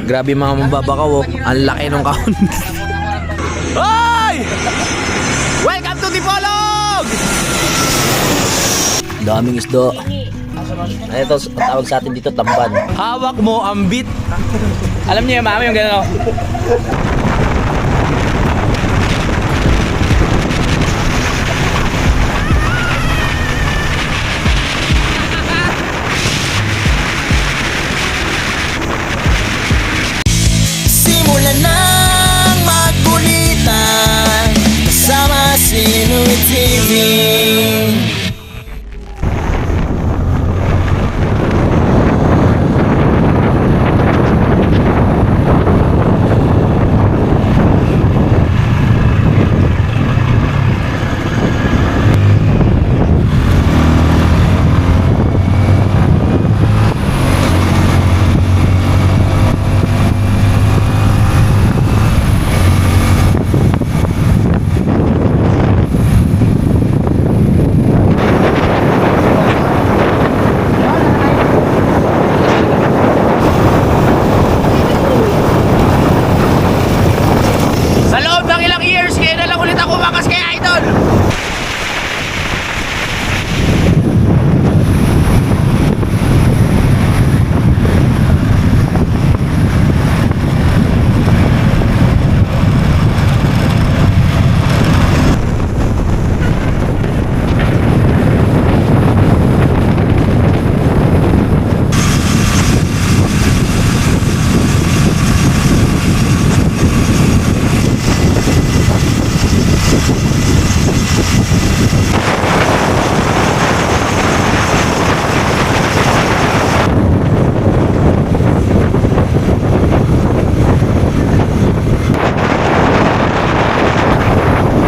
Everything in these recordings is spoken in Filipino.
Grabe mga mambabakaw, oh. Ang laki nung kahon. Hoy! Welcome to Dipolog! Daming isdo. Ano ito, tawag sa atin dito, tamban. Hawak mo ang bit. Alam niyo yung mami yung gano'n. Simulan nang magkulitan kasama si Inuit TV. Sa loob ng ilang years, kaya na lang ulit ako makas kay Idol.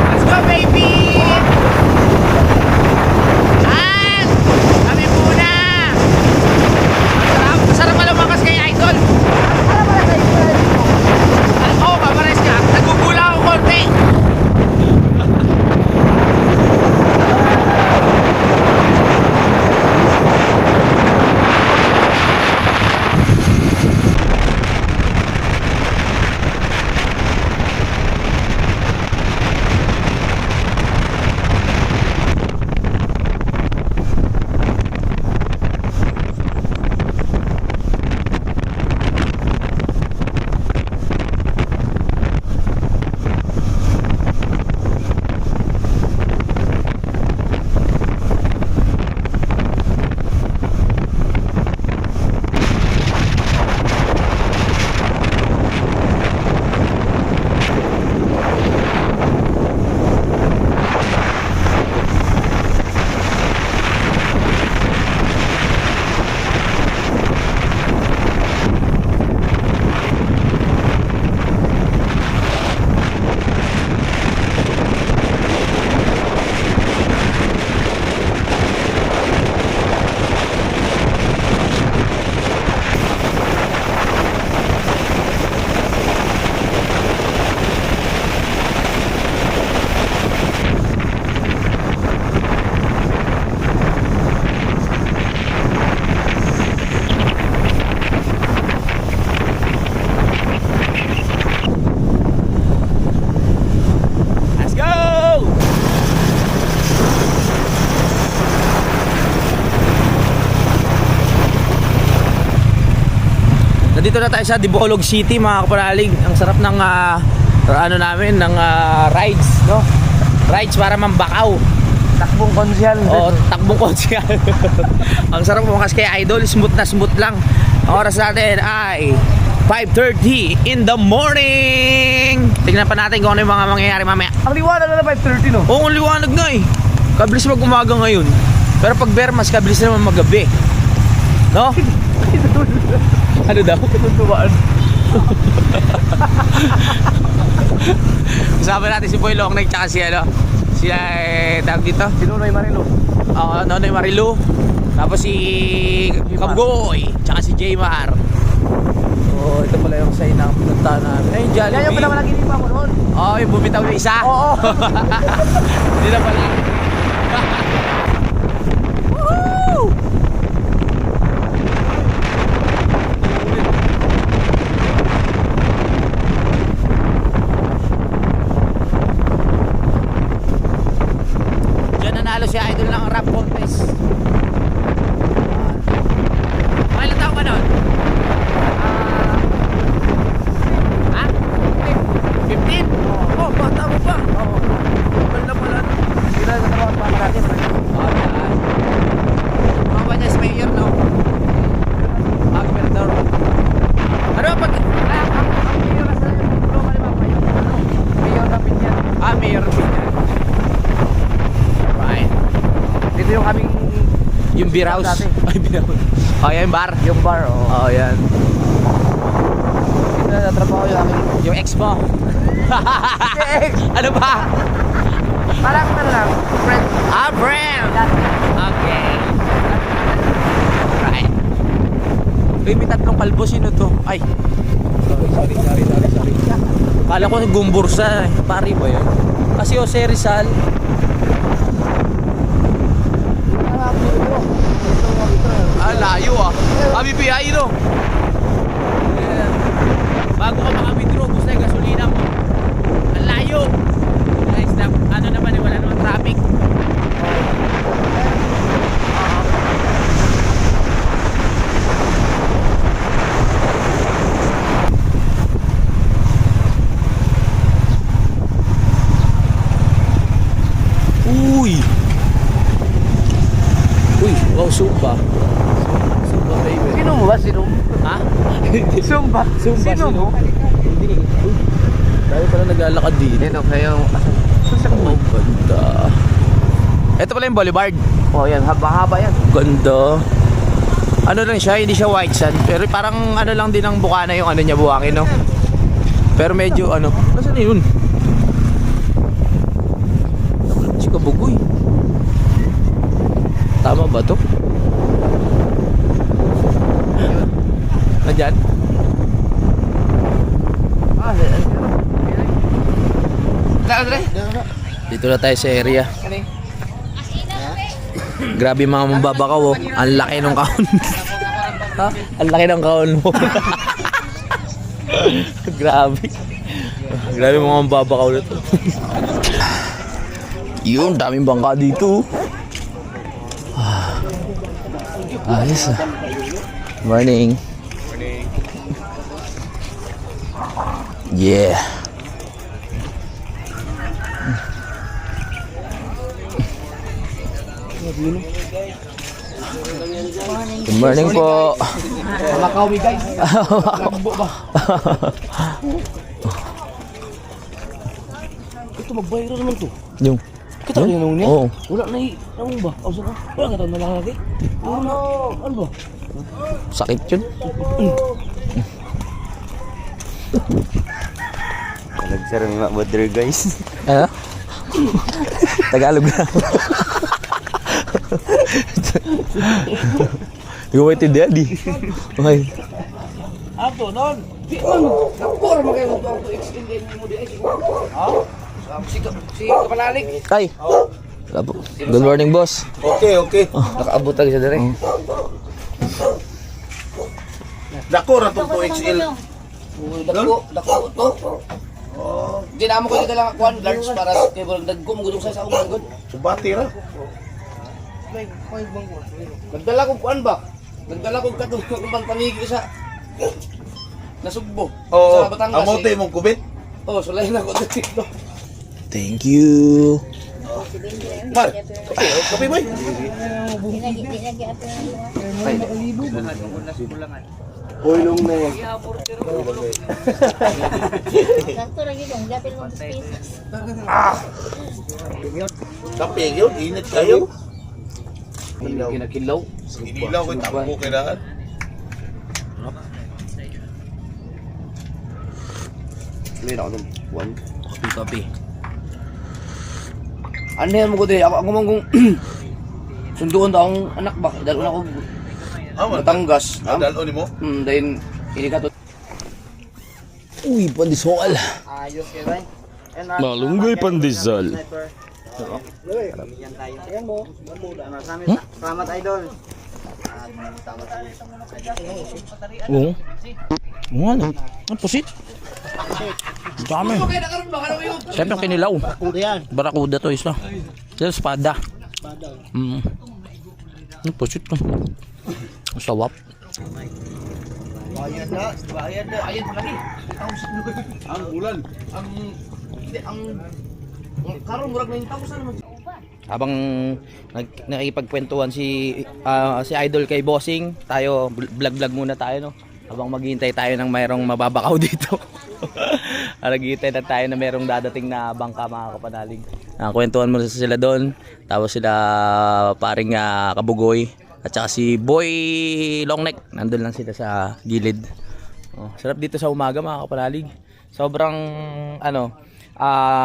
Let's go, baby! Yan! Kami muna! Masarap pala makas kay Idol. Oo, mamares ka. Nagugula ako konti. Let's go! Nandito na tayo sa Dipolog City, mga kapanalig. Ang sarap ng ano namin, ng rides, no? Rides para mambakaw. Takbong konsyal. O, takbong konsyal. Ang sarap makas kay Idol, smooth na smooth lang. Ang oras natin ay 5:30 in the morning. Tingnan pa natin kung ano yung mga mangyayari mamaya. Ang liwanag na 5:30 no? Oo, ang liwanag nga eh. Kabilis mag-umaga ngayon. Pero pag Bermas, kabilis naman magabi. No? Ano daw? Tutuwaan. Kasama natin si Boy Longnay tsaka si ano. Si tawag dito. Si Nonoy Marilo. Nonoy Marilu. Tapos si Kabgoy tsaka si Jaymar. Oh, ito pala yung sign ng pinuntahan namin. Ay, Jollibee. Yan yung pala malaginipa ko noon. Oh, yung bumitaw yung isa. Oo. Hindi na pala. Woohoo! beer house. Dati. Ay, beer house. Oh, yan bar. Yung bar, oo. Oh, yan. Ito na natrabaho yung aking Yung ex mo. ex. Ano ba? Parang ano lang, friend. Ah, friend. Okay. Right. Uy, may tatlong kalbo. Sino to? Ay. Sorry. Kala ko nagumbursa. Pari ba yun? Kasi Jose Rizal. Ah, layo ah. BPI no? Bago ka maka-withdraw, gusto yung gasolina mo. Ang layo. Guys, ano naman eh, wala naman traffic. Uy! Uy, wow, Zumba. Zumba, baby. Sino mo ba? Sino mo? Ha? Zumba. Sino mo? Hindi. Uy, tayo pala naglalakad dito. Sino kayo? Oh, ganda. Ito pala yung boulevard. Oh, yan. Haba-haba yan. Ganda. Ano lang siya, hindi siya white sand. Pero parang ano lang din ang bukana yung ano niya, buhangin, no? Pero medyo ano, nasaan yun? Chika bugoy. Tama ba to? Nandyan? Ah, Andre? Dito na tayo sa area. Grabe mga mambabakaw, oh. Ang laki ng kahon. Ha? Ang laki ng kahon mo. Grabe. Grabe mga mambabakaw na to. Yun, daming bangka dito. Ayos ah. Morning. Yeah. Good morning po. Makawi guys. Ito mag-viral naman to. Yung. Kita ko yung niya? Oo. Wala na naman ba? O saan? Wala ka na lang lagi? Ano ba? Sakit yun. Nagsarang mga mother guys. Ano? Tagalog na. Hindi ko maintindihan di. Okay. Ato, non. Di man. Nakapura mo kayo mag-auto extend mo di ay. Ha? Si Kapalalig. Ay. Good morning, boss. Okay. Nakaabot tayo sa dire. Dako ra tong 2XL. Dako to. Di na mo ko dala kwan large para kay bulong dagko mo gudong sa umang gud. Subati ra. Nagdala ko kuan ba? Nagdala ko kadung kung panigi sa Nasugbo. Oo. Sa Batangas. Amote mong kubit. Oh, sulay na ko dito. Thank you. Mar. Kape boy. Hulong na yan. Sakto lagi dong, dapil mo sa pesos. Kape gyud init kayo. Kinakilaw. Inilaw ko tapo kay daan. Lay na ako dun. One. Copy. Ano yan mo ko din? Ako mong sunduan daw ang anak ba? Dahil una ko Batangas. Dalo nimo. Dahil ini ka to. Uy, pandisol. Ayos kay Ray. Malunggay pandesal. Salamat idol. Oo. Oo, ano? Ang pusit. Dami. Siyempre kinilaw. Barakuda to isa. Sila espada. Ang pusit to. Ang sawap. Bayad lagi. Ang ulan. Ang karon murag 9,000 naman. Habang nakikipagkwentuhan si Idol kay Bossing, tayo vlog muna tayo, no. Habang maghihintay tayo ng mayroong mababakaw dito. Naghihintay na tayo na mayroong dadating na bangka, mga kapanalig. Kwentuhan muna sila doon, tapos sila paring Kabugoy, At saka si Boy Longneck. Nandun lang sila sa gilid. Oh, sarap dito sa umaga mga kapanalig. Sobrang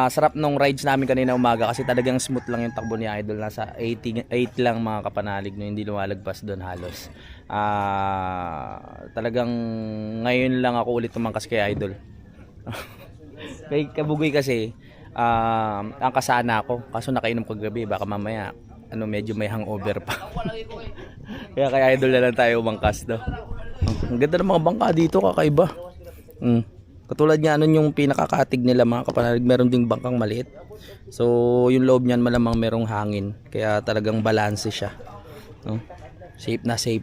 sarap nung rides namin kanina umaga kasi talagang smooth lang yung takbo ni Idol. Nasa 8 lang mga kapanalig, no, hindi lumalagpas doon halos. Talagang ngayon lang ako ulit tumangkas kay Idol. Kay Kabugoy kasi ang kasana ako kaso nakainom kagabi, baka mamaya medyo may hangover pa. Kaya kay Idol na lang tayo umangkas, no. Ang ganda ng mga bangka dito, kakaiba. Katulad niya yung pinakakatig nila mga kapanalig, meron ding bangkang maliit. So yung loob niyan malamang merong hangin, kaya talagang balanse siya, no? Safe na safe.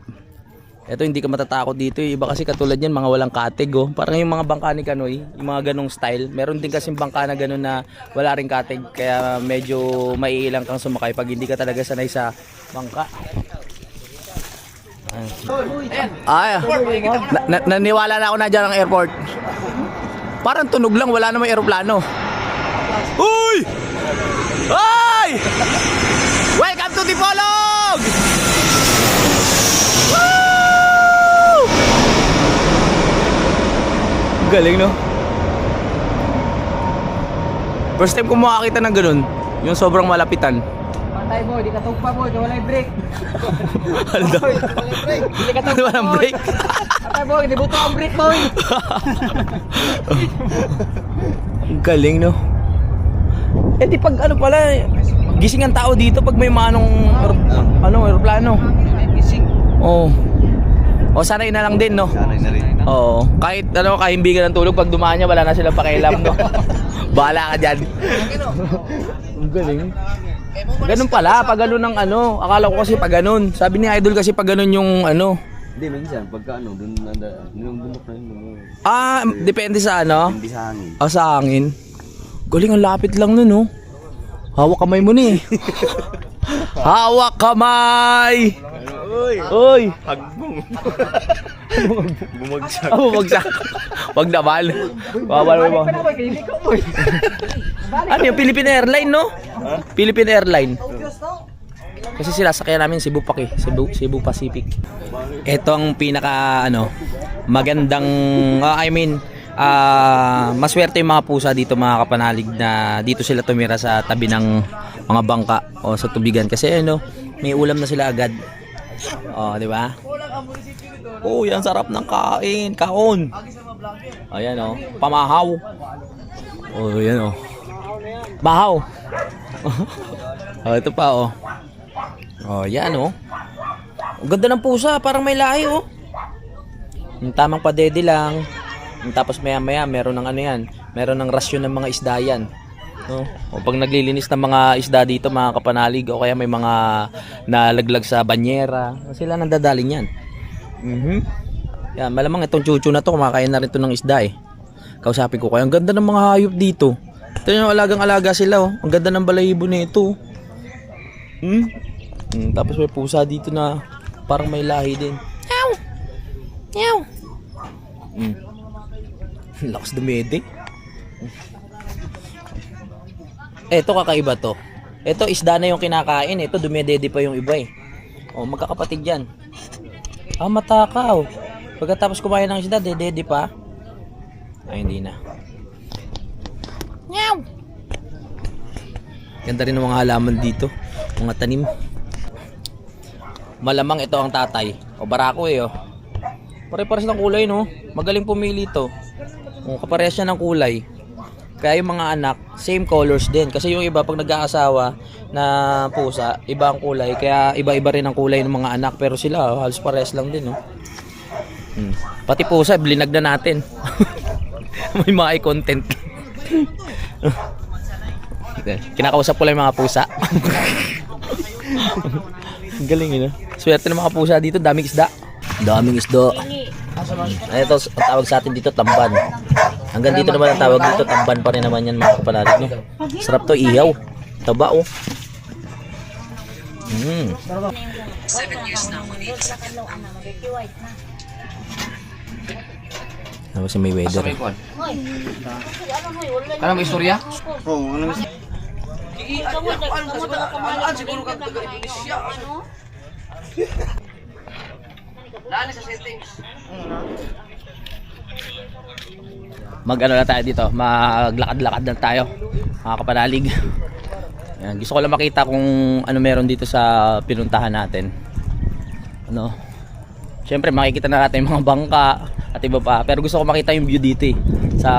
Ito hindi ka matatakot dito, iba kasi katulad niyan mga walang katig, oh. Parang yung mga bangka ni Kanoy, yung mga ganong style. Meron din kasing bangka na ganon na wala ring katig, kaya medyo maiilang kang sumakay pag hindi ka talaga sanay sa bangka. Naniwala na ako na dyan ang airport. Parang tunog lang, wala namang eroplano. Uy! Ay! Welcome to Dipolog! Woo! Galing, no? First time ko makakita ng ganun, yung sobrang malapitan. Patay boy, di ka tugpa boy, kaya walay break. Ano daw? Di ka Ano tugpa walang break? Patay boy, di buto ang break boy. Ang galing, no? Eh di pag pala, gising ang tao dito pag may manong aeroplano. Gising. Oo. O sanay na lang din, no? Sanay na rin. Oo. Kahit kahimbi ka ng tulog, pag dumaan niya, wala na silang pakialam, no? Bahala ka dyan. Ang galing. Ganun pala, pag ganun ng akala ko kasi pag ganun. Sabi ni Idol kasi pag ganun yung Hindi, minsan, pagka doon nilundunok na yun. Depende sa Hindi sa hangin. sa hangin. Galing, ang lapit lang nun, no? Hawak kamay mo ni. Hawak kamay! Uy! Hagbong. Bumagsak. Bumagsak. Wag naman. Bawal mo. Ano yung Philippine Airline, no? Philippine Airline. Kasi sila sakyan namin Cebu Cebu Pacific. Ito ang pinaka magandang maswerte yung mga pusa dito mga kapanalig na dito sila tumira sa tabi ng mga bangka o sa tubigan kasi may ulam na sila agad. Di ba? Oh, yan sarap ng kaon. Ayan pamahaw. Oh, yan bahaw. Ito pa yan Ang ganda ng pusa, parang may lahi Yung tamang padede lang. Tapos maya meron ng meron ng rasyon ng mga isda yan. O pag naglilinis ng mga isda dito mga kapanalig o kaya may mga nalaglag sa banyera, sila nandadaling yan. Yan, malamang itong chuchu na to kumakain na rin to ng isda Kausapin ko kaya ang ganda ng mga hayop dito. Ito yung alagang-alaga sila Ang ganda ng balahibo nito. Tapos may pusa dito na parang may lahi din. Meow. Meow. Lakas dumede. Ito kakaiba to. Ito isda na yung kinakain. Ito dumedede pa yung iba magkakapatid yan. Matakaw. Pagkatapos kumain ng isda, dedede pa. Ay, hindi na. Meow. Ganda rin ng mga halaman dito. Mga tanim. Malamang ito ang tatay. Barako Pare-pares ng kulay, no? Magaling pumili ito. Kaparehas siya ng kulay. Kaya yung mga anak, same colors din. Kasi yung iba, pag nag-aasawa na pusa, iba ang kulay. Kaya iba-iba rin ang kulay ng mga anak. Pero sila, halos parehas lang din, no? Pati pusa, blinag na natin. May mga content. Kinakausap ko lang yung mga pusa. Galing, swerte ng mga pusa dito, daming isda. Daming isda. Ito, ang tawag sa atin dito, tamban. Hanggang dito naman ang tawag dito, tamban pa rin naman yan mga kapanalig, no? Sarap to, ihaw. Taba, 7 years na ako dito. Tapos may weather. Ano may istorya? Oo, ano Siguro ka taga Indonesia. Daan sa settings. Mag-ano na tayo dito, maglakad-lakad lang tayo, mga kapanalig. Yan, gusto ko lang makita kung ano meron dito sa pinuntahan natin. Ano, syempre makikita na natin yung mga bangka at iba pa, pero gusto ko makita yung view dito sa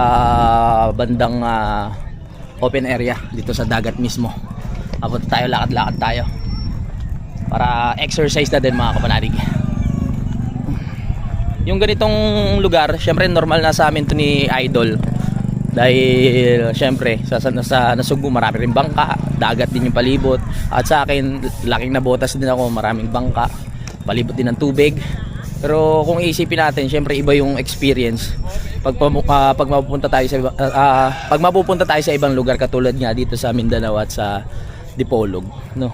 bandang open area dito sa dagat mismo. Papunta tayo, lakad-lakad tayo para exercise na din, mga kapanalig. Yung ganitong lugar, syempre normal na sa amin to ni Idol. Dahil syempre sa Nasugbu marami rin bangka, dagat din yung palibot. At sa akin, laking nabotas din ako, maraming bangka, palibot din ng tubig. Pero kung iisipin natin, syempre iba yung experience pag mapupunta tayo sa pag mapupunta tayo sa ibang lugar katulad nga dito sa Mindanao at sa Dipolog, no.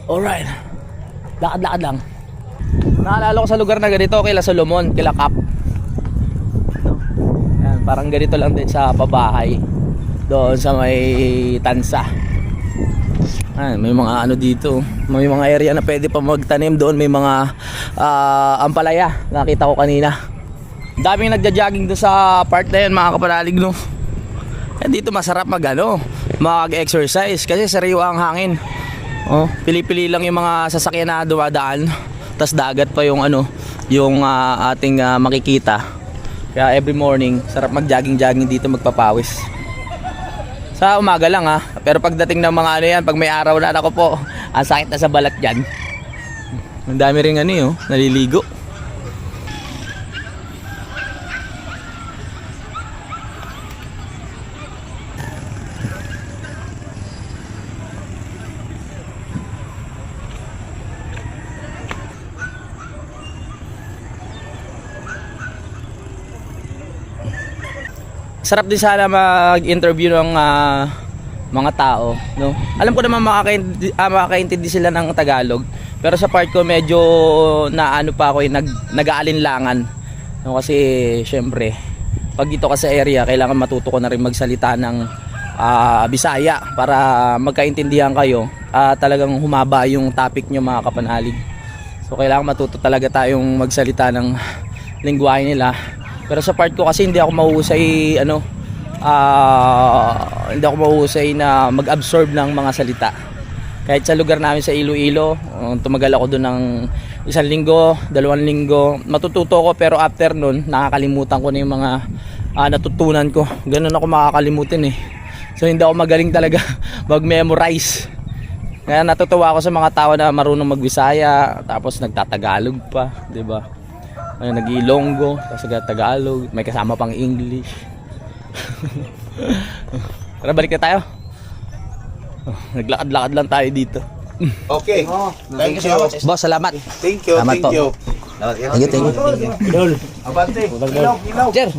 Alright. Lakad-lakad lang. Naalala ko sa lugar na ganito, kila Solomon, kila Cap. No? Yan, parang ganito lang din sa pabahay. Doon sa may Tansa. Ayan, may mga ano dito. May mga area na pwede pa magtanim doon. May mga ampalaya. Nakita ko kanina. Daming nagja-jogging doon sa part na yun, mga kapanalig, no? Yan, dito masarap mag-exercise kasi sariwa ang hangin. Oh, pili-pili lang yung mga sasakyan na dumadaan. Tas dagat pa yung ano, yung ating makikita. Kaya every morning, sarap mag-jogging dito, magpapawis. Sa umaga lang pero pagdating ng mga ano yan, pag may araw na ako po, ang sakit na sa balat yan. Ang dami ring ano naliligo. Sarap din sana mag-interview ng mga tao, no? Alam ko naman makakaintindi sila ng Tagalog, pero sa part ko medyo naano pa ako nag-aalinlangan, no? Kasi syempre pag dito ka sa area, kailangan matuto ko na rin magsalita ng Bisaya para magkaintindihan kayo. Talagang humaba yung topic nyo, mga kapanalig. So kailangan matuto talaga tayong magsalita ng lengguwahe nila. Pero sa part ko kasi hindi ako mahusay na mag-absorb ng mga salita. Kahit sa lugar namin sa Iloilo, tumagal ako doon ng 1 linggo, 2 linggo, matututo ko, pero after nun nakakalimutan ko na yung mga natutunan ko. Ganun ako makakalimutin So hindi ako magaling talaga mag-memorize. Kaya natutuwa ako sa mga tao na marunong mag-Bisaya, tapos nagtatagalog pa, 'di ba? Nag-Ilonggo, tapos Tagalog, may kasama pang English. Tara, balik na tayo. Naglakad-lakad lang tayo dito. Okay. Thank you. Boss, salamat. Thank you. Salamat Thank po. you. Thank you. Abante. Sir.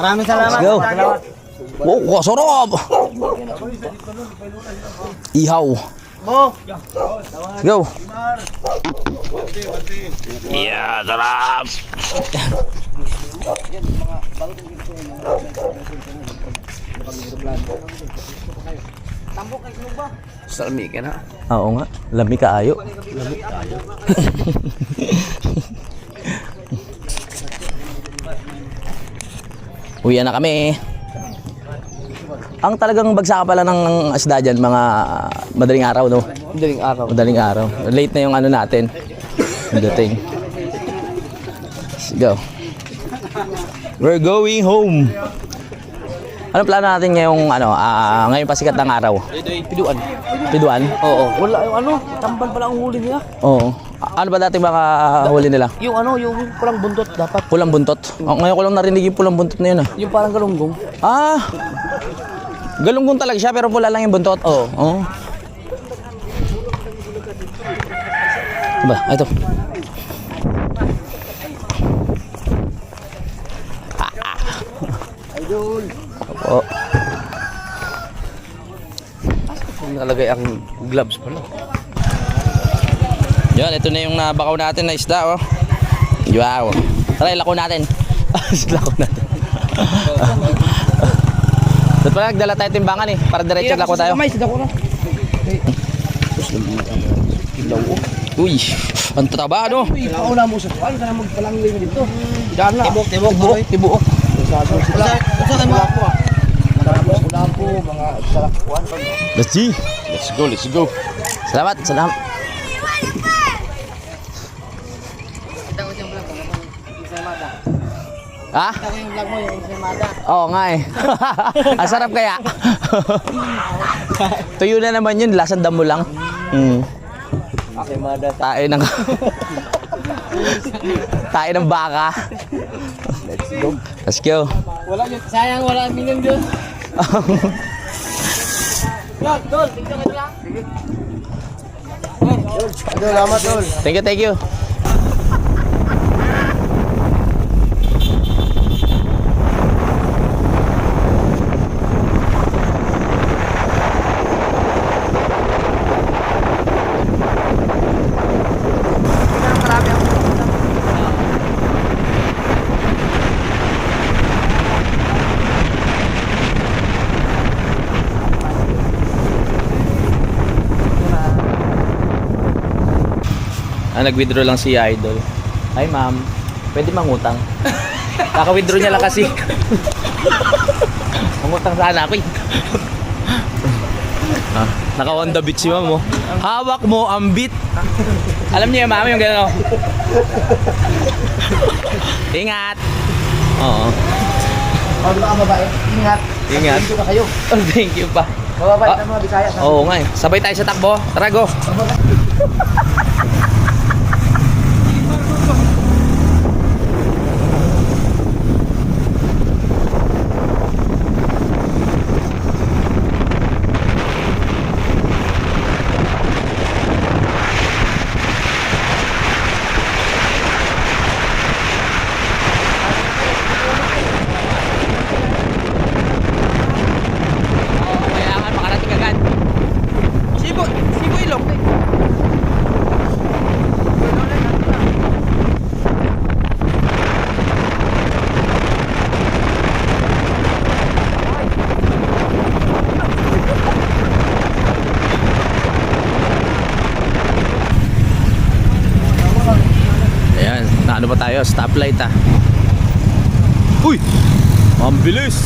Maraming salamat. Let's go. Wow, sarap. Ihaw. Let's go. Yeah, sarap. Salmi ka na. Oo nga, lami kaayo. Uwi na kami. Ang talagang bagsakan pala ng isda dyan, mga madaling araw, no? Madaling araw. Madaling araw. Late na yung ano natin. Dating. Let's go. We're going home. Ano plano natin ngayong ngayon pasikat ng araw? Piduan. Piduan? Oo. Wala yung tambal pala ang huli nila. Oo. Ano ba dating mga huli nila? Yung yung pulang buntot dapat. Pulang buntot? Ngayon ko lang narinig yung pulang buntot na yun Yung parang galunggong. Galunggong talaga siya pero pula lang yung buntot. Oo. Ba, ito. Idol. Oo. Nalagay ang gloves pala. Yan, ito na yung nabakaw natin na isda, oh. Wow. Tara, ilako natin. Ilako natin. Dapat pala nagdala tayo timbangan para diretso lako tayo. May sida ko na. Ilaw. Uy, ang tataba ano? Pauna mo sa tuwan, ka na magpalangling dito. Diyan na. Tibuok. Wala po ah. Wala po, mga salakpuan. Let's see. Let's go. Salamat. Ha? Yung vlog mo, yung ensaymada. Oo nga eh. Ang sarap kaya. Tuyo na naman yun, lasang damo lang. Tayo ng... Tayo ng baka. Let's go. Sayang, wala minum doon. Yan, tol. Tingnan ka lang. Salamat, tol. Thank you. Nag-withdraw lang si Idol. Hi ma'am, pwede mangutang? Kaka-withdraw niya lang kasi. Mangutang sana ako eh. Naka-Honda Beat si ma'am oh. Hawak mo ang beat. Alam niyo yung ma'am yung gano'n oh. Ingat. Oo. O, di ba ang babae? Ingat. Ingat. Thank you pa kayo. Oh, thank you pa. Mababait na mga Bisaya. Oo nga eh. Sabay tayo sa takbo. Tara go. Kailangan makarating agad. Sibo ilong. Ayan, naano pa tayo? Stoplight ah. Uy! Ang bilis!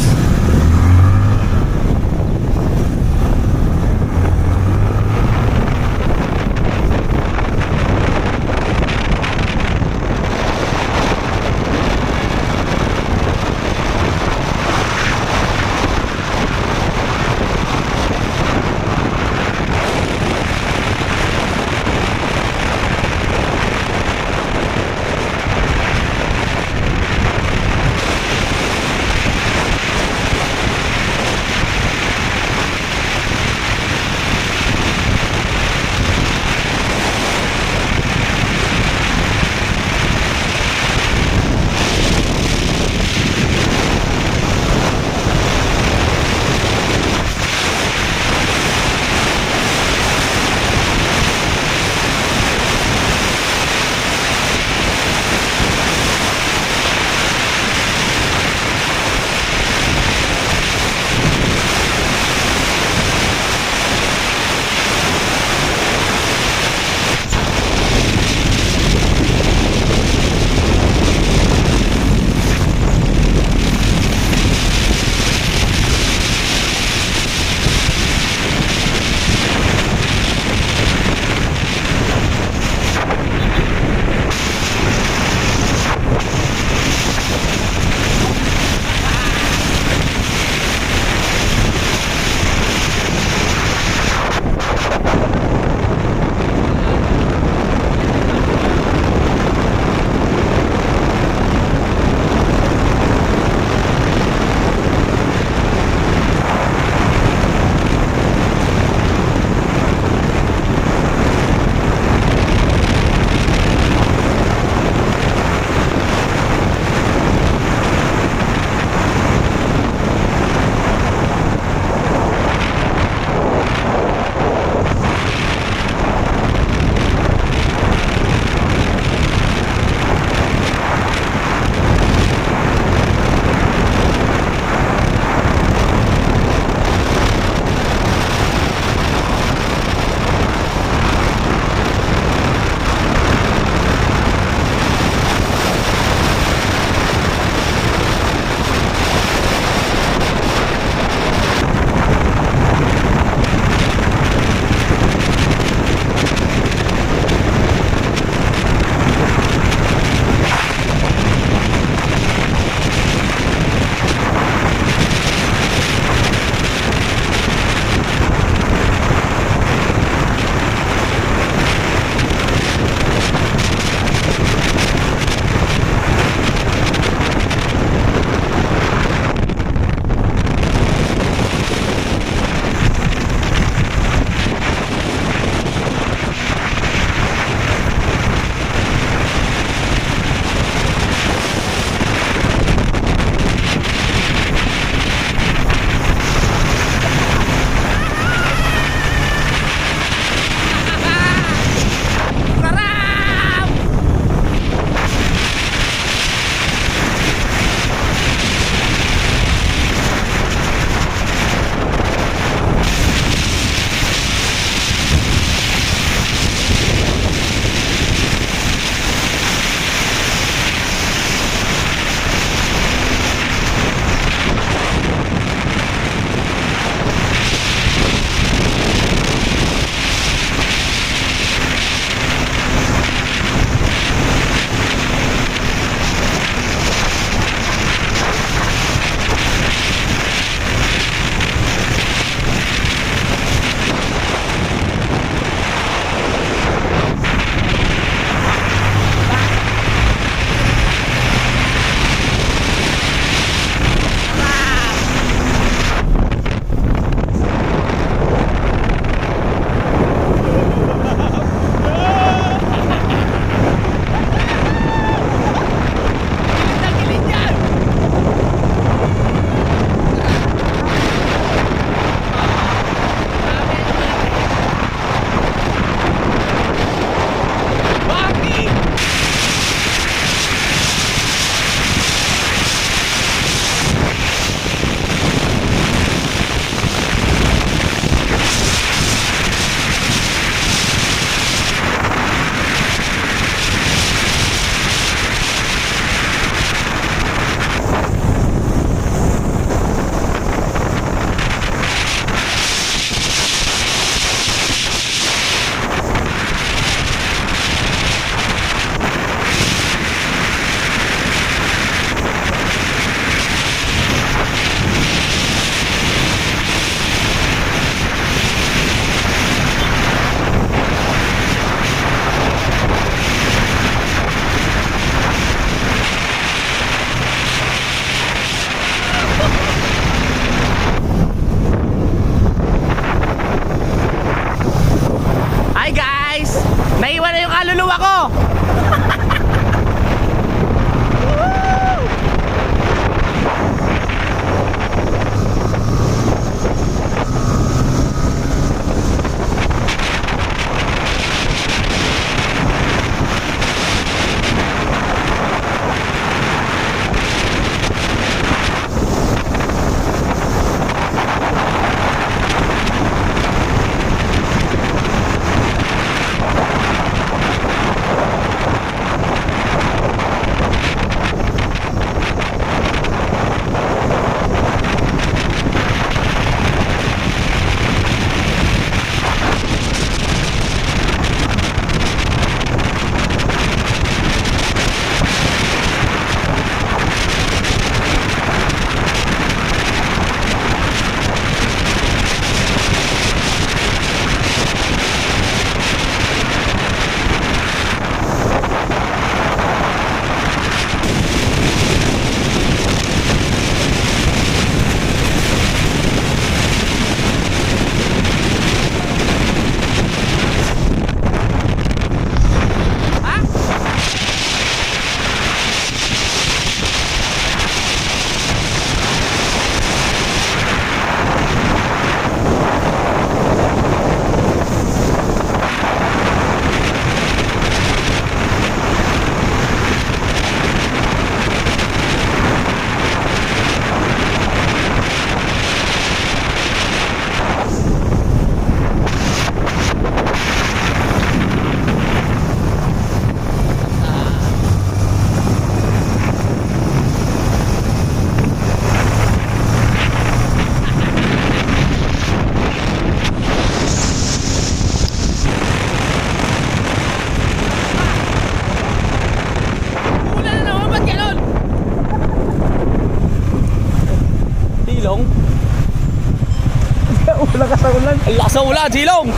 ng ulan. Ang lakas ng ulan, Silong!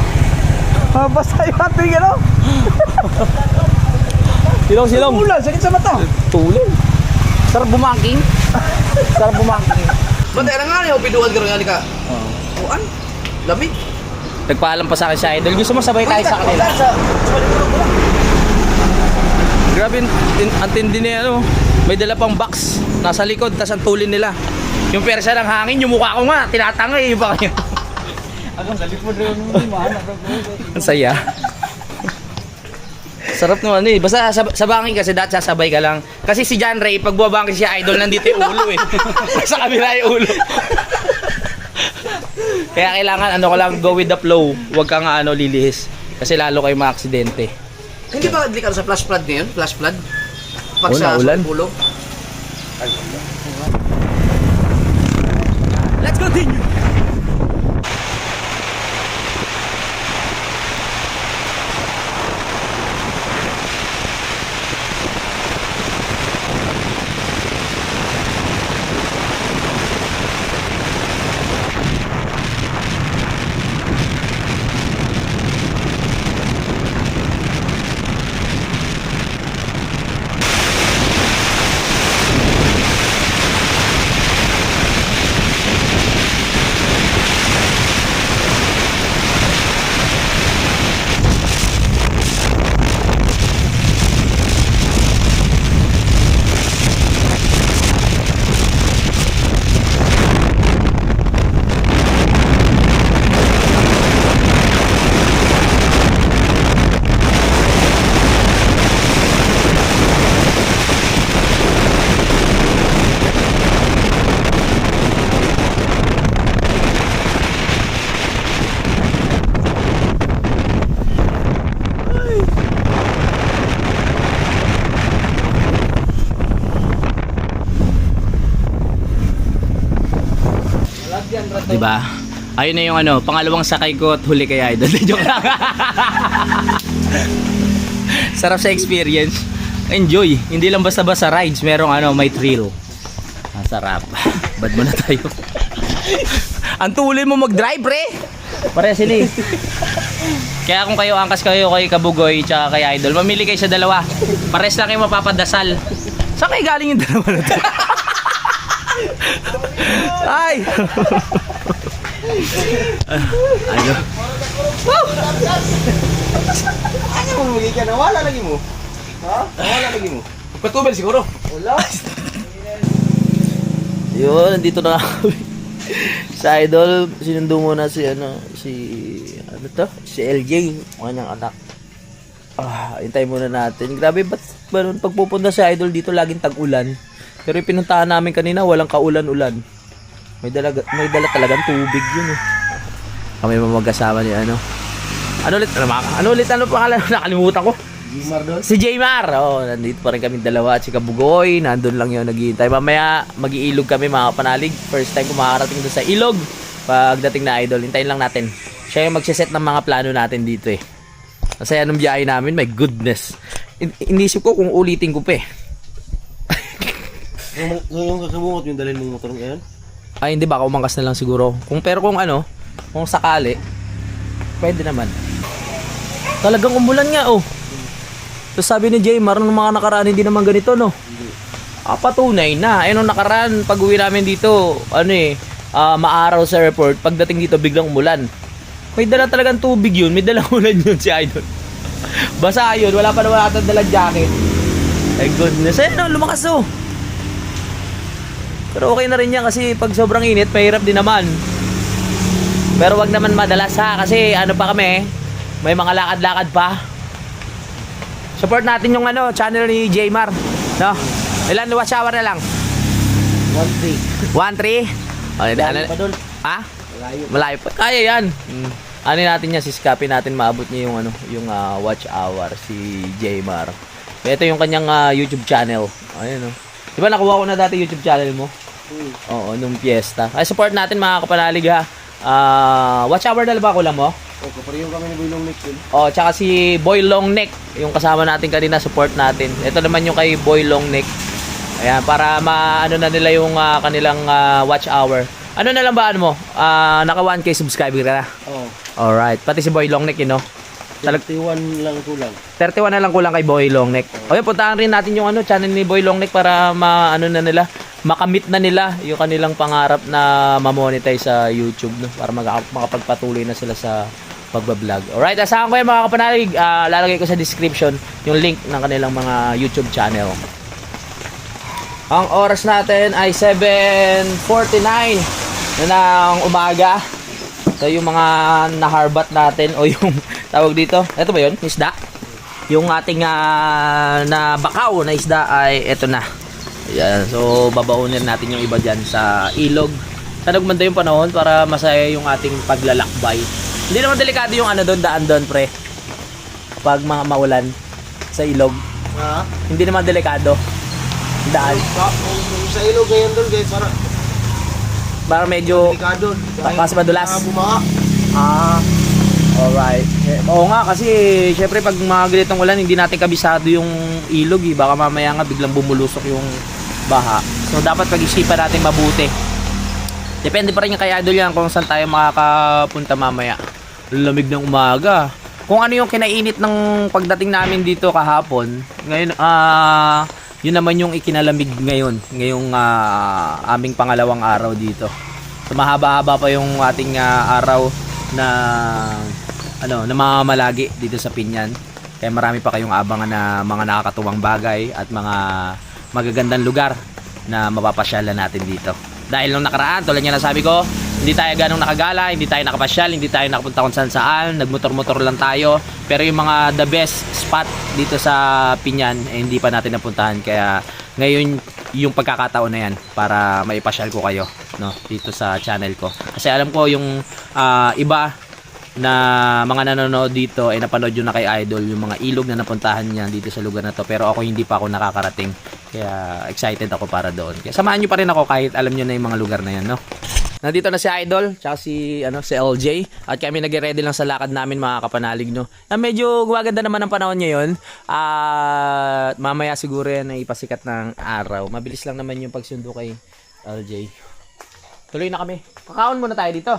Basta yung ating ano. Silong! Ulan, sakit sa mata. Tulin. Sarap bumangking. Sarap bumangking. Ba't nga nga, piduan ka rin ka. Uan? Lamig. Nagpaalam pa sa akin si Idol. Gusto mo sabay tayo sa kanila? Grabe, ang tindi niya, ano. May dala pang box. Nasa likod, tas ang tulin nila. Yung persa ng hangin, yung mukha ko nga, tinatangay. Yung pa kayo. Ang saya. Sarap naman eh. Basta sa bangin kasi dati sasabay ka lang. Kasi si John Ray, pag bumabangin si Idol, nandito yung ulo eh. Sa kabila yung ulo. Kaya kailangan ano ko lang, go with the flow. Huwag kang ano, lilihis. Kasi lalo kayo maaksidente. Hindi ba hindi ka sa flash flood ngayon? Flash flood? Pag Oo, sa naulan. pulong? Let's continue! Diba? Ayun na yung ano, pangalawang sakay ko at huli kay Idol. Joke lang. Sarap sa experience. Enjoy. Hindi lang basta-basta rides, merong ano, may thrill. Sarap. Bad mo na tayo. Ang tuloy mo mag-drive, pre. Pare sila eh. Kaya kung kayo angkas kayo kay Kabugoy tsaka kay Idol, mamili kayo sa dalawa. Pares lang kayo mapapadasal. Saan kayo galing yung dalawa na to? Ay! Ano? Ano mo magiging ka? Nawala lagi mo? Ha? Nawala lagi mo? Patubel siguro. Wala. Yun, nandito na kami. Sa Idol, sinundo muna si ano to? Si LJ, kanyang anak. Hintayin muna natin. Grabe, ba't pagpupunta si Idol dito laging tag-ulan? Pero yung pinuntahan namin kanina, walang kaulan-ulan. May dala talagang tubig yun eh. Kami mag-asama ni ano. Ano ulit? Ano pangalan? Nakalimutan ko. Jimar doon? Si Jaymar. Oh, nandito pa rin kami dalawa at si Kabugoy. Nandun lang yun naghihintay. Mamaya mag-iilog kami mga kapanalig. First time ko makakarating doon sa ilog. Pagdating na Idol, hintayin lang natin. Siya yung magsiset ng mga plano natin dito eh. Kasi anong biyahe namin, my goodness. Inisip ko kung ulitin ko pa eh. Yung kakabungot yung dalhin mong motor ngayon? Ay hindi, baka umangkas na lang siguro. Kung sakali, pwede naman. Talagang umulan nga oh. Tapos sabi ni Jaymar, nung mga nakaraan hindi naman ganito no. Patunay na. Nung nakaraan, pag uwi namin dito, maaraw sa airport, pagdating dito biglang umulan. May dala talagang tubig yun, may dalang ulan yun si Idol. Basa yun, wala pa naman natin dalang jacket. My goodness, lumakas oh. Pero okay na rin yan kasi pag sobrang init, mahirap din naman. Pero wag naman madalas ha, kasi pa kami, may mga lakad-lakad pa. Support natin yung channel ni Jaymar, no? Ilan watch hour na lang? 1-3. 1-3? Malayo pa doon. Ha? Malayo pa. Kaya yan. Ano natin yan, siskapin natin maabot niya yung watch hour si Jaymar. Ito yung kanyang YouTube channel. Ayun oh. Di ba nakuha ko na dati YouTube channel mo? Oo, nung piyesta. Ay, support natin mga kapanalig ha. Watch hour na ba kulang mo? Oo, pareho kami ni Boy Long Neck yun. Oh, tsaka si Boy Long Neck, yung kasama natin kanina, support natin. Ito naman yung kay Boy Long Neck. Ayan, para maano na nila yung kanilang watch hour. Ano na lang ba ano mo? Naka 1K subscriber ka na? Oo. Alright. Pati si Boy Longneck, you know? 31 lang kulang. 31 na lang kulang kay Boy Longneck. Okay, puntahan rin natin yung channel ni Boy Longneck para makamit na nila yung kanilang pangarap na ma-monetize sa YouTube, no? Para makapagpatuloy na sila sa pagbablog. Alright, asahan ko yung mga kapanalig. Lalagay ko sa description yung link ng kanilang mga YouTube channel. Ang oras natin ay 7:49 na ng umaga. So yung mga naharbat natin o yung tawag dito, ito ba yun? Isda? Yung ating na bakaw na isda ay ito na. Ayan. So babaunin natin yung iba dyan sa ilog. Sana gumanda yung panahon para masaya yung ating paglalakbay. Hindi naman delikado yung doon, daan doon, pre. Pag mga maulan sa ilog. Hindi naman delikado. Daan. Sa ilog ngayon doon guys, Para medyo delikado. kasi madulas. Bumaha. Alright. Oo nga, kasi syempre pag mga ganitong ulan, hindi natin kabisado yung ilog eh. Baka mamaya nga biglang bumulusok yung baha. So dapat pag-isipan natin mabuti. Depende pa rin yung kay Idol yan kung saan tayo makakapunta mamaya. Lamig ng umaga. Kung ano yung kinainit ng pagdating namin dito kahapon, ngayon, yun naman yung ikinalamig ngayon. Ngayong aming pangalawang araw dito. So mahaba-haba pa yung ating araw na namamalagi dito sa Pinyan. Kaya marami pa kayong abangan na mga nakakatuwang bagay at mga magagandang lugar na mapapasyalan natin dito. Dahil nung nakaraan, tulad nga nasabi ko, hindi tayo ganong nakagala, hindi tayo nakapasyal, hindi tayo nakapunta kung saan, nagmotor-motor lang tayo. Pero yung mga the best spot dito sa Pinyan, hindi pa natin napuntahan. Kaya ngayon yung pagkakataon na yan para maipasyal ko kayo, no, dito sa channel ko. Kasi alam ko yung iba na mga nanonood dito ay napanood yun na kay Idol yung mga ilog na napuntahan niya dito sa lugar na to, pero ako hindi pa ako nakakarating, kaya excited ako para doon. Kaya samahan nyo pa rin ako kahit alam nyo na yung mga lugar na yan, no? Nandito na si Idol tsaka si LJ at kami nagre-ready lang sa lakad namin, mga kapanalig, no? Medyo gumaganda naman ang panahon ngayon at mamaya siguro yan ay ipasikat ng araw. Mabilis lang naman yung pagsundo kay LJ. Tuloy na kami. Kakaon muna tayo dito.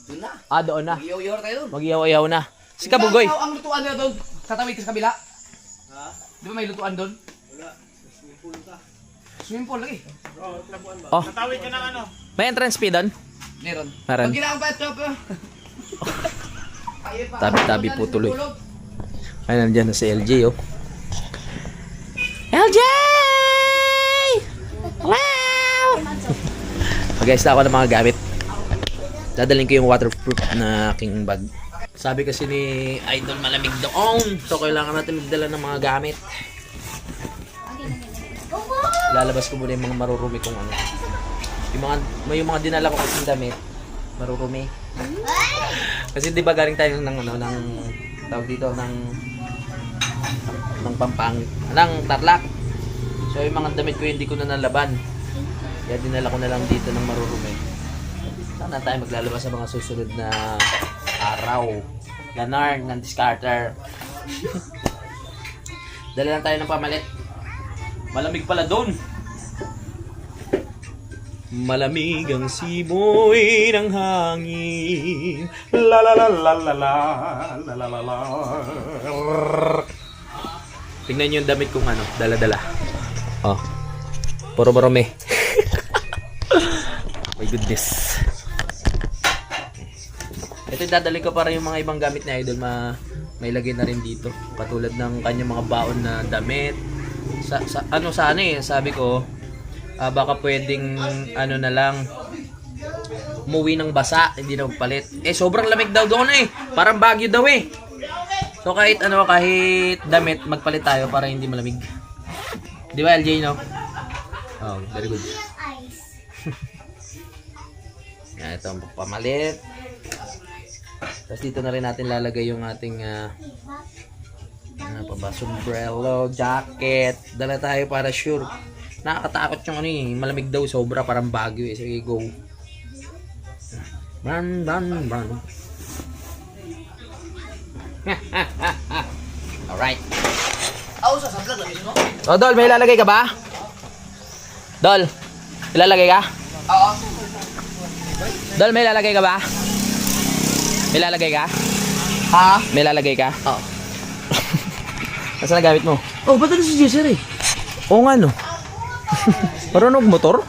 Doon na. Doon na. Mag-iyaw-iyaw tayo doon. Mag-iyaw-iyaw na. Si Kabugoy. Ang lutuan nila doon. Tatawid ka sa kabila. Ha? Di ba may lutuan doon? Wala. Swimming pool ka. Swimming pool lagi. Oh. Tatawid ka ng ano? May entrance fee doon? Meron. Meron. Pag ginaan pa ito. Tabi-tabi po tuloy. Ay, nandiyan na si LJ, oh. LJ! Wow! Mag-ayos na ako ng mga gamit. Dadalhin ko yung waterproof na aking bag. Sabi kasi ni Idol malamig doon. So kailangan natin magdala ng mga gamit. Lalabas ko muna yung mga marurumi kong ano. Yung mga dinala ko kasing damit. Marurumi. Kasi di ba galing tayo ng tawag dito ng Tarlac. So yung mga damit ko hindi ko na nalaban. Kaya dinala ko na lang dito ng marurumi. Sana tayo maglalabas sa mga susunod na araw. Ganarn ng discarter. Dala lang tayo ng pamalit. Malamig pala doon. Malamig ang simoy ng hangin. La la la la la la la la la la. Tingnan niyo yung damit kong dala-dala. Oh. Puro marumi. My goodness. Ito dadali ko para yung mga ibang gamit ni Idol may lagay na rin dito. Katulad ng kanyang mga baon na damit. Sabi ko, baka pwedeng na lang umuwi ng basa, hindi na magpalit. Sobrang lamig daw doon Parang Baguio daw So kahit damit, magpalit tayo para hindi malamig. Di ba LJ, no? Oh, very good. Yan, ito ang pamalit. Tapos dito na rin natin lalagay yung ating sombrero, jacket. Dala tayo para sure. Nakakatakot yung malamig daw sobra, parang Baguio Sige, go. Run. Alright. Sa sablag lang mo? Oh, Dol, may ilalagay ka ba? Dol, ilalagay ka? Oo. Dol, may lalagay ka ba? May lalagay ka? Ha? May lalagay ka? Oo. Nasaan na gamit mo? Oh, ba't ano si Jesser eh? Oo nga no. Marunong motor?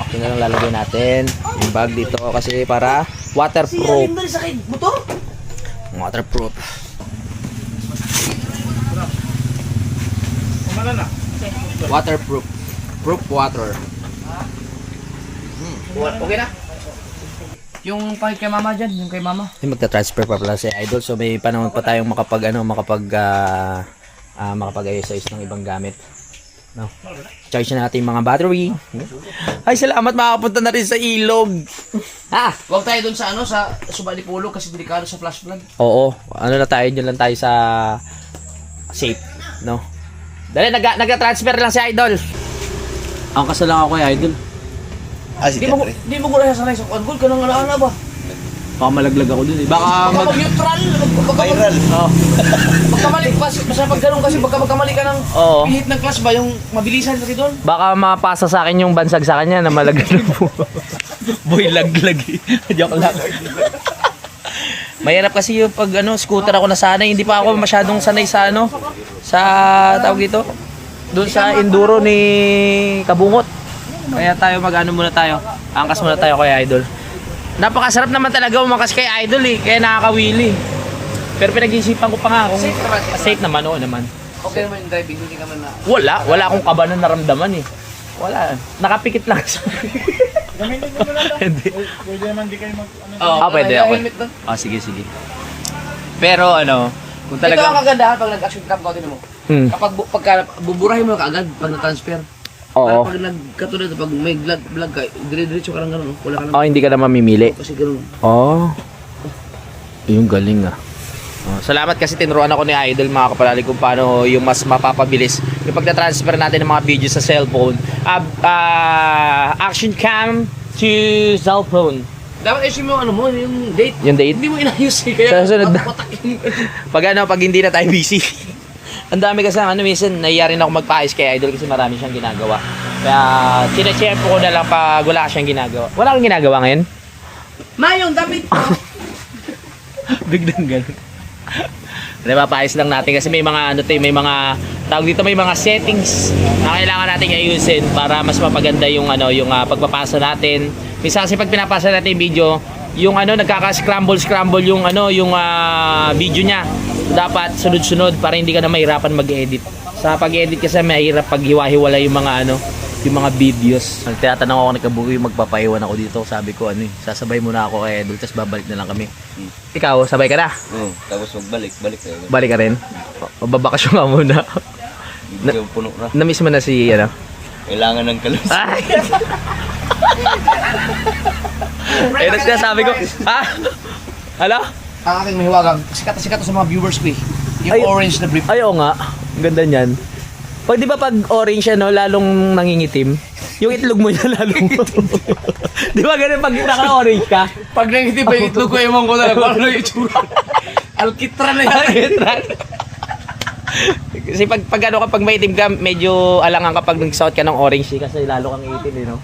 Ito na lang lalagay natin yung bag dito kasi para waterproof. Dali sa akin, motor? Waterproof. Waterproof. Proof water. Okay na? Yung pangit kay mama dyan, yung kay mama. Magta-transfer pa pala si Idol, so may panahon pa tayong makapag-ayos-ayos ng ibang gamit. No. Charge na natin yung mga battery. Ay, salamat, makapunta na rin sa ilog. Ha? Huwag tayo dun sa ano, sa Subalipulo kasi delikado sa flash flood. Oo, ano na tayo, dyan lang tayo sa safe, no? Dali, nag-transfer lang si Idol. Ang kasal lang ako kay Idol. Di mo ko na sanay sa kwan-gol, ka nang alaala ba? Baka malaglag ako dun eh. Baka Mag-neutral! Viral. Oh. Magkamali, basta pag ganun kasi baka magkamali ka ng Oo. pihit ng class ba, yung mabilisan kasi doon. Baka mapasa sa akin yung bansag sa kanya na malaglag po. Boy, laglag eh. Joke lang. Mahirap kasi yung pag scooter ako nasanay. Hindi pa ako masyadong sanay sa sa tawag dito. Doon sa enduro ni Kabungot. Kaya tayo muna tayo. Angkas muna tayo kay Idol. Napakasarap naman talaga umakas kay Idol eh. Kaya nakakawili. Pero pinag-iisipan ko pa nga kung safe naman, oo naman. Okay naman yung driving, hindi ka man na... Wala akong kaba na naramdaman eh. Wala. Nakapikit lang sa Gamitin mo na lang. Hindi. Pwede naman di kayo mag... Pwede yung ako. helmet doon. Sige. Pero kung Ito ang talaga... kagandahan pag nag-action cam ka, tinan mo. Kapag pagka buburahin mo na kaagad pag na-transfer. Oo. Pag nagkatulad, pag may vlog ka, dire-diretso ka lang gano'n, wala ka lang. Hindi ka na mamimili. Kasi gano'n. Yung galing ah. Salamat kasi tinuruan ako ni Idol mga kapalali kung paano yung mas mapapabilis yung pagta-transfer natin ng mga video sa cellphone. Action cam to cellphone. Dapat issue mo ano mo, yung date. Yung date? Hindi mo inayos eh, kaya Sa sunod na. patakin. Pag hindi na tayo busy. Ang dami kasi minsan nahiya rin ako magpa-ayos kay Idol kasi marami siyang ginagawa. Kaya sinachempo ko na lang pag wala siyang ginagawa. Wala kang ginagawa ngayon? Mayong damit ko. Biglang ganun. Papaayos lang natin kasi may mga may mga tawag dito, may mga settings na kailangan nating ayusin para mas mapaganda yung yung pagpapasa natin. Minsan kasi pag pinapasa natin yung video, yung nagkaka-scramble yung yung video niya. Dapat sunod-sunod para hindi ka na mahirapan mag-edit. Sa pag-edit kasi mahirap paghiwa-hiwala yung mga yung mga videos. Tinatanong ako ni Kabugoy, magpapaiwan ako dito. Sabi ko sasabay muna ako kay Idol, tapos babalik na lang kami. Ikaw, sabay ka na? Oo, tapos balik tayo. Balik ka rin? O babakasyon ka muna? Hindi ko puno na. Na-miss mo na si Kailangan ng kalus. Ay! Sabi ko, hala? Ang aking mahiwagang, sikat na sikat to sa mga viewers ko eh. Yung Ay. orange na brief. Ay, oo nga. Ang ganda niyan. Pag di ba pag orange lalong nangingitim? Yung itlog mo niya lalong... Di ba ganun pag naka-orange ka? Pag nangiti pa yung itlog ko, ewan ko na lang kung ano yung itsura. Alkitran na yan. Kasi kapag may itim ka, medyo alangan kapag nag-suot ka ng orange kasi lalo kang itim,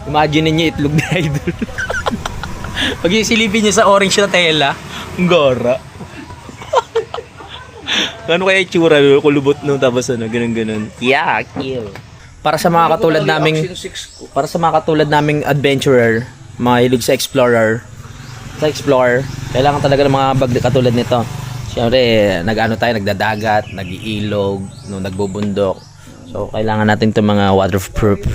Imagine niyo itlog ni Idol. Pag isilipin niya sa orange na tela, ang gara. Ano kaya itsura, kulubot nung tapos ganun. Yeah, kill. Para sa mga katulad naming adventurer, mga hilig sa explorer, kailangan talaga ng mga bag katulad nito. Siyempre, nagdadagat, nag-iilog, nagbubundok. So, kailangan natin itong mga waterproof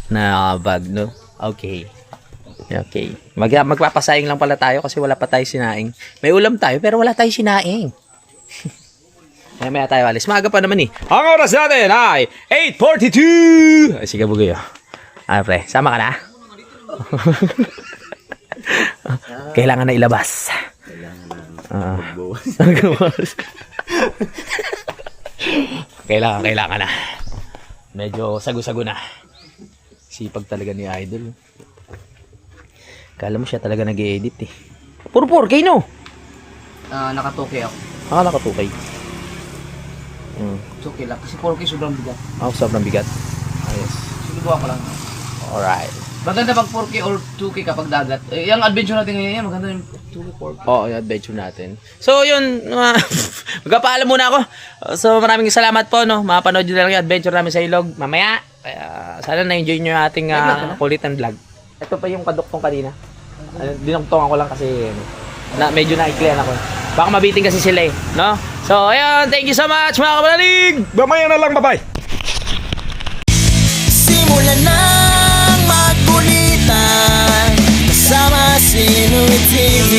na bag, no? Okay. Magpapasayang lang pala tayo kasi wala pa tayo sinaing. May ulam tayo pero wala tayo sinaing. Maya tayo alis. Maaga pa naman eh. Ang oras natin ay 8:42! Ay, sige, Bugoy. Pre, sama ka na? Kailangan na ilabas. Kailangan na. Medyo sago-sago na. Sipag talaga ni Idol. Kala mo siya talaga nag-i-edit eh. Purpur, kayo no? Nakatoke ako. Nakatukay. It's okay lang. Kasi 4K sobrang bigat. Oh, sobrang bigat. Ayos. Sinubukan ko lang. Alright. Maganda pag 4K or 2K kapag dagat. Yung adventure natin ngayon yan, maganda yung 2K, 4K. Oo, yung adventure natin. So, yun. Magpapaalam muna ako. So, maraming salamat po, no. Mapanood nyo na lang yung adventure namin sa ilog mamaya. Kaya, sana na-enjoy nyo yung ating kulitan vlog. Ito pa yung kaduktong kanina. Dinuktongan ko lang kasi medyo naiklian ako. Baka mabiting kasi sila eh, no? So, ayun. Thank you so much, mga kabalalig! Mamaya na lang, bye-bye! Simulan ng magkulitan kasama si Inuit TV.